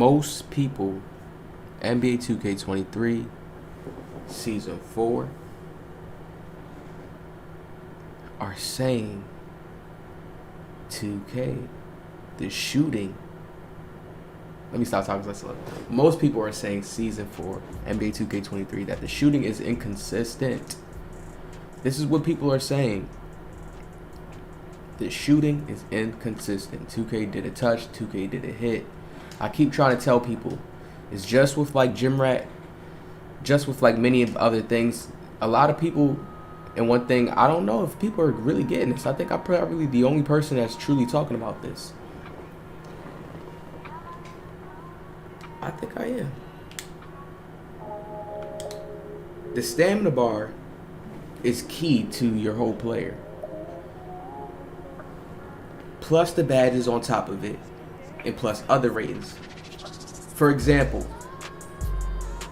most people, NBA 2K23 Season 4, are saying 2K, the shooting. Let me stop talking. Let's look. Most people are saying Season 4, NBA 2K23, that the shooting is inconsistent. This is what people are saying. The shooting is inconsistent. 2K did a touch, 2K did a hit. I keep trying to tell people, it's just with like Gym Rat, just with like many other things. A lot of people, and one thing, I don't know if people are really getting this. I think I'm probably the only person that's truly talking about this. I think I am. The stamina bar is key to your whole player. Plus the badges on top of it, and plus other ratings. For example,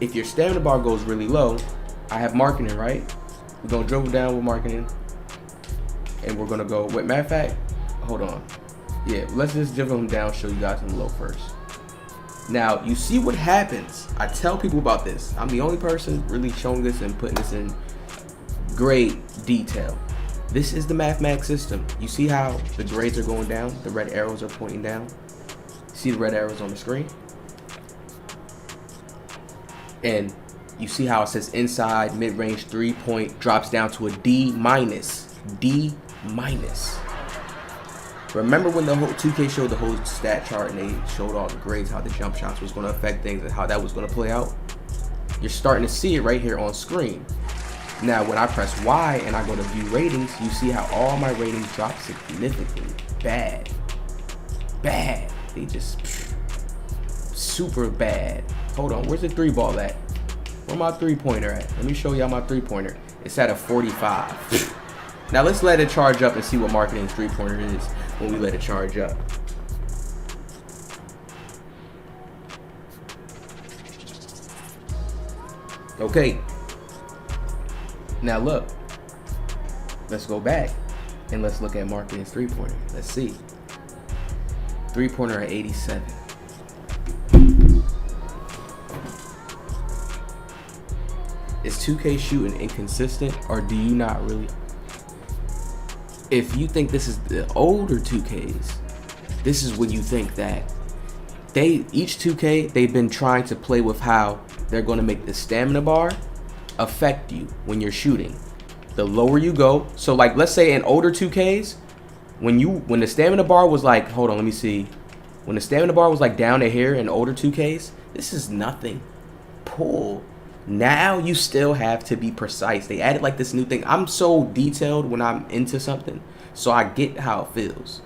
if your stamina bar goes really low, I have marketing, right? We're gonna dribble down with marketing, and we're gonna go with, matter of fact, hold on. Yeah, let's just dribble them down, show you guys in low first. Now, you see what happens. I tell people about this. I'm the only person really showing this and putting this in great detail. This is the mathematics system. You see how the grades are going down? The red arrows are pointing down. See the red arrows on the screen? And you see how it says inside, mid-range, 3-point, drops down to a D minus. D minus. Remember when the whole 2K showed the whole stat chart and they showed all the grades, how the jump shots was going to affect things and how that was going to play out? You're starting to see it right here on screen. Now, when I press Y and I go to view ratings, you see how all my ratings drop significantly. Bad. Bad. They just super bad. Hold on, where's the 3-ball at? Where my 3-pointer at? Let me show y'all my 3-pointer. It's at a 45. Now let's let it charge up and see what marketing's 3-pointer is when we let it charge up. Okay. Now look, let's go back and let's look at marketing's 3-pointer. Let's see. 3-pointer at 87. Is 2K shooting inconsistent, or do you not really? If you think this is the older 2Ks, this is when you think that each 2K, they've been trying to play with how they're going to make the stamina bar affect you when you're shooting. The lower you go, so like let's say in older 2Ks, when the stamina bar was like, hold on, let me see. When the stamina bar was like down to here in older 2Ks, this is nothing. Pull. Now you still have to be precise. They added like this new thing. I'm so detailed when I'm into something, so I get how it feels.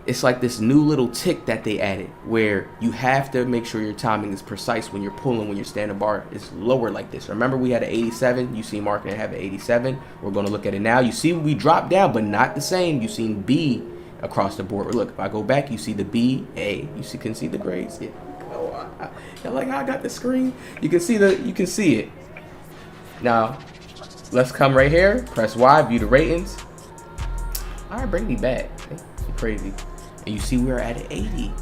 It's like this new little tick that they added where you have to make sure your timing is precise when you're pulling, when your standard bar is lower like this. Remember we had an 87. You see marketing have an 87. We're going to look at it now. You see we dropped down, but not the same. You've seen B across the board. Look, if I go back, you see the B, A. You can see the grades. Yeah. I like how I got the screen. You can see it. Now, let's come right here. Press Y, view the ratings. All right, bring me back. I'm crazy. And you see we're at an 80.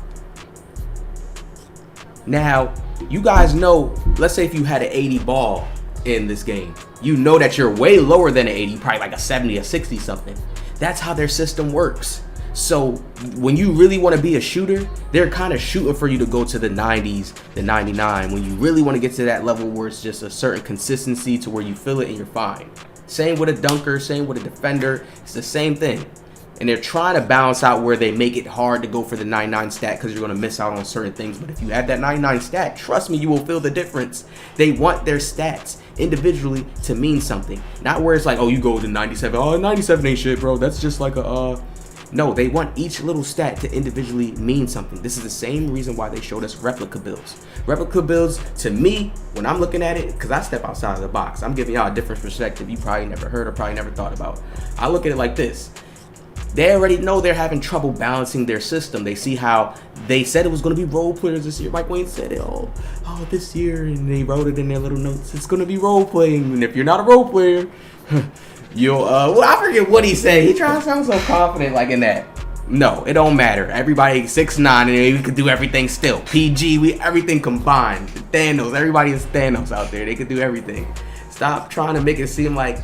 Now, you guys know, let's say if you had an 80 ball in this game, you know that you're way lower than an 80, probably like a 70, a 60 something. That's how their system works. So when you really want to be a shooter, they're kind of shooting for you to go to the 90s, the 99. When you really want to get to that level where it's just a certain consistency to where you feel it and you're fine. Same with a dunker, same with a defender. It's the same thing. And they're trying to balance out where they make it hard to go for the 99 stat because you're going to miss out on certain things. But if you have that 99 stat, trust me, you will feel the difference. They want their stats individually to mean something. Not where it's like, oh, you go to 97. Oh, 97 ain't shit, bro. That's just like a... No, they want each little stat to individually mean something. This is the same reason why they showed us replica builds. Replica builds, to me, when I'm looking at it, because I step outside of the box, I'm giving y'all a different perspective you probably never heard or probably never thought about. I look at it like this. They already know they're having trouble balancing their system. They see how they said it was going to be role players this year. Mike Wayne said it, oh, this year, and they wrote it in their little notes. It's going to be role playing, and if you're not a role player, you'll, well, I forget what he said. He tried to sound so confident like in that. No, it don't matter. Everybody 6'9", and we could do everything still. PG, we everything combined. Thanos, everybody is Thanos out there. They could do everything. Stop trying to make it seem like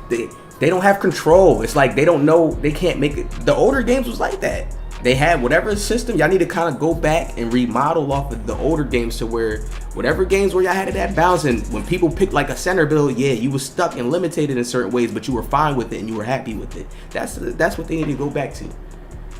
they don't have control. It's like they don't know, they can't make it. The older games was like that. They had whatever system. Y'all need to kind of go back and remodel off of the older games to where whatever games where y'all had that balance, and when people picked like a center build, yeah, you was stuck and limited in certain ways, but you were fine with it and you were happy with it. That's what they need to go back to.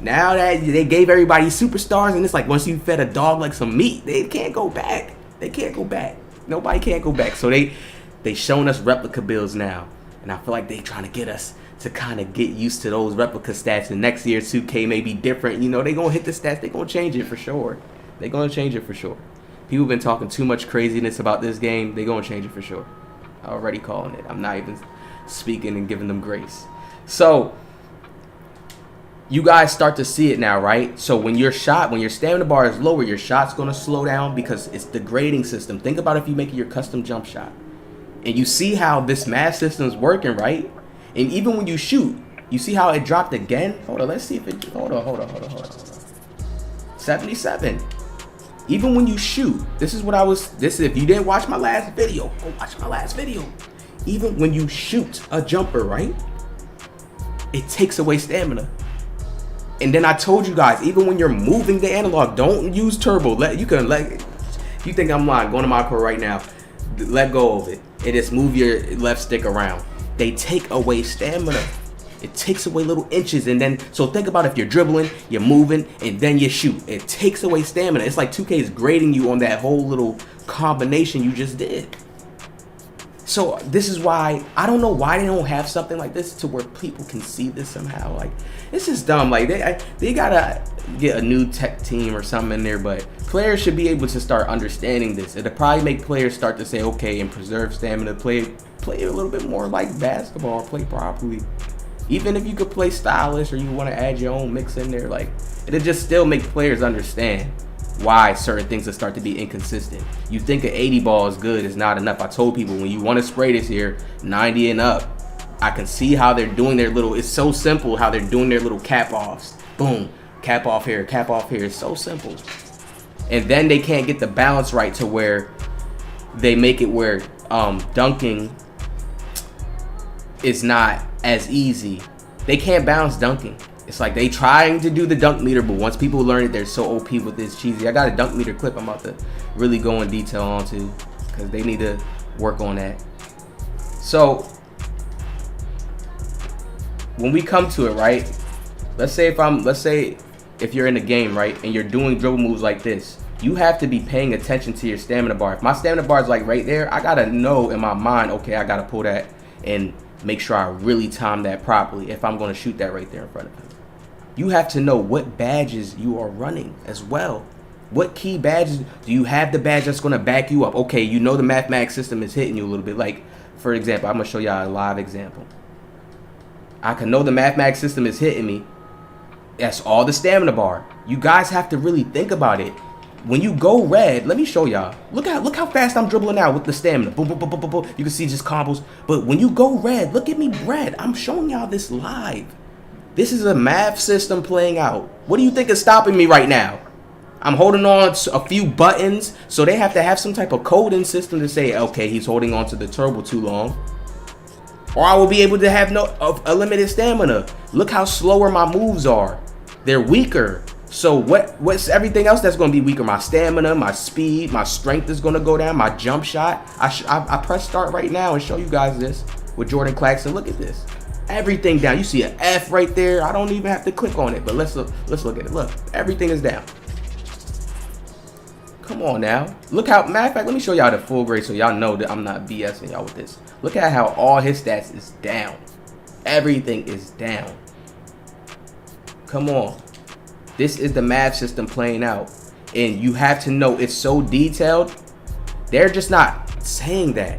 Now that they gave everybody superstars, and it's like once you fed a dog like some meat, they can't go back. They can't go back. Nobody can't go back. So they showing us replica builds now, and I feel like they trying to get us to kind of get used to those replica stats. And next year 2K may be different. You know, they gonna hit the stats. They gonna change it for sure. They gonna change it for sure. People been talking too much craziness about this game. They gonna change it for sure. I'm already calling it. I'm not even speaking and giving them grace. So you guys start to see it now, right? So when your stamina bar is lower, your shot's gonna slow down because it's the grading system. Think about if you make your custom jump shot, and you see how this math system is working, right? And even when you shoot, you see how it dropped again? Hold on, let's see if it, hold on. 77. Even when you shoot, if you didn't watch my last video, go watch my last video. Even when you shoot a jumper, right? It takes away stamina. And then I told you guys, even when you're moving the analog, don't use turbo. You think I'm lying, going to my core right now, let go of it and just move your left stick around. They take away stamina. It takes away little inches, and then so think about if you're dribbling, you're moving, and then you shoot. It takes away stamina. It's like 2K is grading you on that whole little combination you just did. So this is why I don't know why they don't have something like this to where people can see this somehow. Like, it's just dumb. Like they gotta get a new tech team or something in there, but players should be able to start understanding this. It'll probably make players start to say, okay, and preserve stamina, play a little bit more like basketball, play properly. Even if you could play stylish or you want to add your own mix in there, like it'll just still make players understand why certain things will start to be inconsistent. You think an 80 ball is good, is not enough. I told people when you want to spray this here, 90 and up, I can see how they're doing their little, it's so simple how they're doing their little cap offs. Boom, cap off here, cap off here. It's so simple. And then they can't get the balance right to where they make it where dunking is not as easy. They can't balance dunking. It's like they trying to do the dunk meter, but once people learn it, they're so OP with this cheesy. I got a dunk meter clip I'm about to really go in detail on too, because they need to work on that. So when we come to it, right? Let's say if you're in a game, right, and you're doing dribble moves like this, you have to be paying attention to your stamina bar. If my stamina bar is like right there, I gotta know in my mind, okay, I gotta pull that and make sure I really time that properly if I'm gonna shoot that right there in front of him. You have to know what badges you are running as well. What key badges do you have? The badge that's gonna back you up. Okay, you know the mathematics system is hitting you a little bit. Like, for example, I'm gonna show y'all a live example. I can know the mathematics system is hitting me. That's all the stamina bar. You guys have to really think about it. When you go red, let me show y'all. Look how fast I'm dribbling out with the stamina. Boom, boom, boom, boom, boom, boom. You can see just combos. But when you go red, look at me red. I'm showing y'all this live. This is a math system playing out. What do you think is stopping me right now? I'm holding on to a few buttons, so they have to have some type of coding system to say, okay, he's holding on to the turbo too long. Or I will be able to have a limited stamina. Look how slower my moves are. They're weaker. So what's everything else that's going to be weaker? My stamina, my speed, my strength is going to go down. My jump shot. I press start right now and show you guys this with Jordan Clarkson. Look at this. Everything down. You see an F right there. I don't even have to click on it, but let's look at it. Look, everything is down. Come on now. Look how, matter of fact, let me show y'all the full grade so y'all know that I'm not BSing y'all with this. Look at how all his stats is down. Everything is down. Come on. This is the math system playing out. And you have to know it's so detailed. They're just not saying that.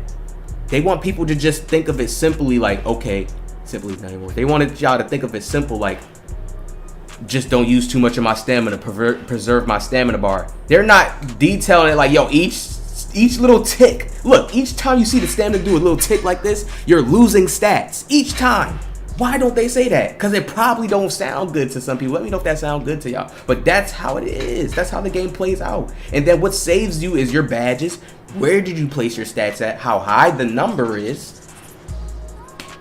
They want people to just think of it simply like, okay, simply is not even word. They wanted y'all to think of it simple like, just don't use too much of my stamina, preserve my stamina bar. They're not detailing it like, yo, each little tick. Look, each time you see the stamina do a little tick like this, you're losing stats. Each time. Why don't they say that? Because it probably don't sound good to some people. Let me know if that sounds good to y'all. But that's how it is. That's how the game plays out. And then what saves you is your badges. Where did you place your stats at? How high the number is.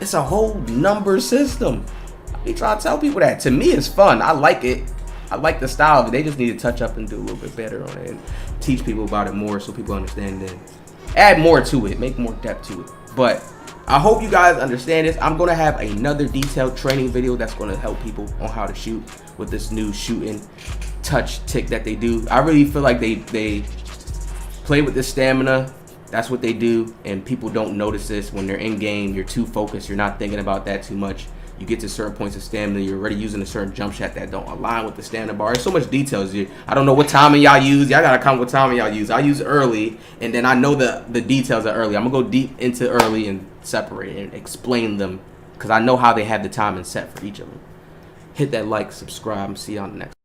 It's a whole number system. I be trying to tell people that. To me, it's fun. I like it. I like the style, but they just need to touch up and do a little bit better on it and teach people about it more so people understand it. Add more to it. Make more depth to it. But I hope you guys understand this. I'm going to have another detailed training video that's going to help people on how to shoot with this new shooting touch tick that they do. I really feel like they play with the stamina. That's what they do, and people don't notice this. When they're in game, you're too focused. You're not thinking about that too much. You get to certain points of stamina, you're already using a certain jump shot that don't align with the stamina bar. There's so much details here. I don't know what timing y'all use. Y'all gotta comment what timing y'all use. I use early, and then I know the details are early. I'm gonna go deep into early and separate and explain them because I know how they have the timing set for each of them. Hit that like, subscribe, and see you on the next.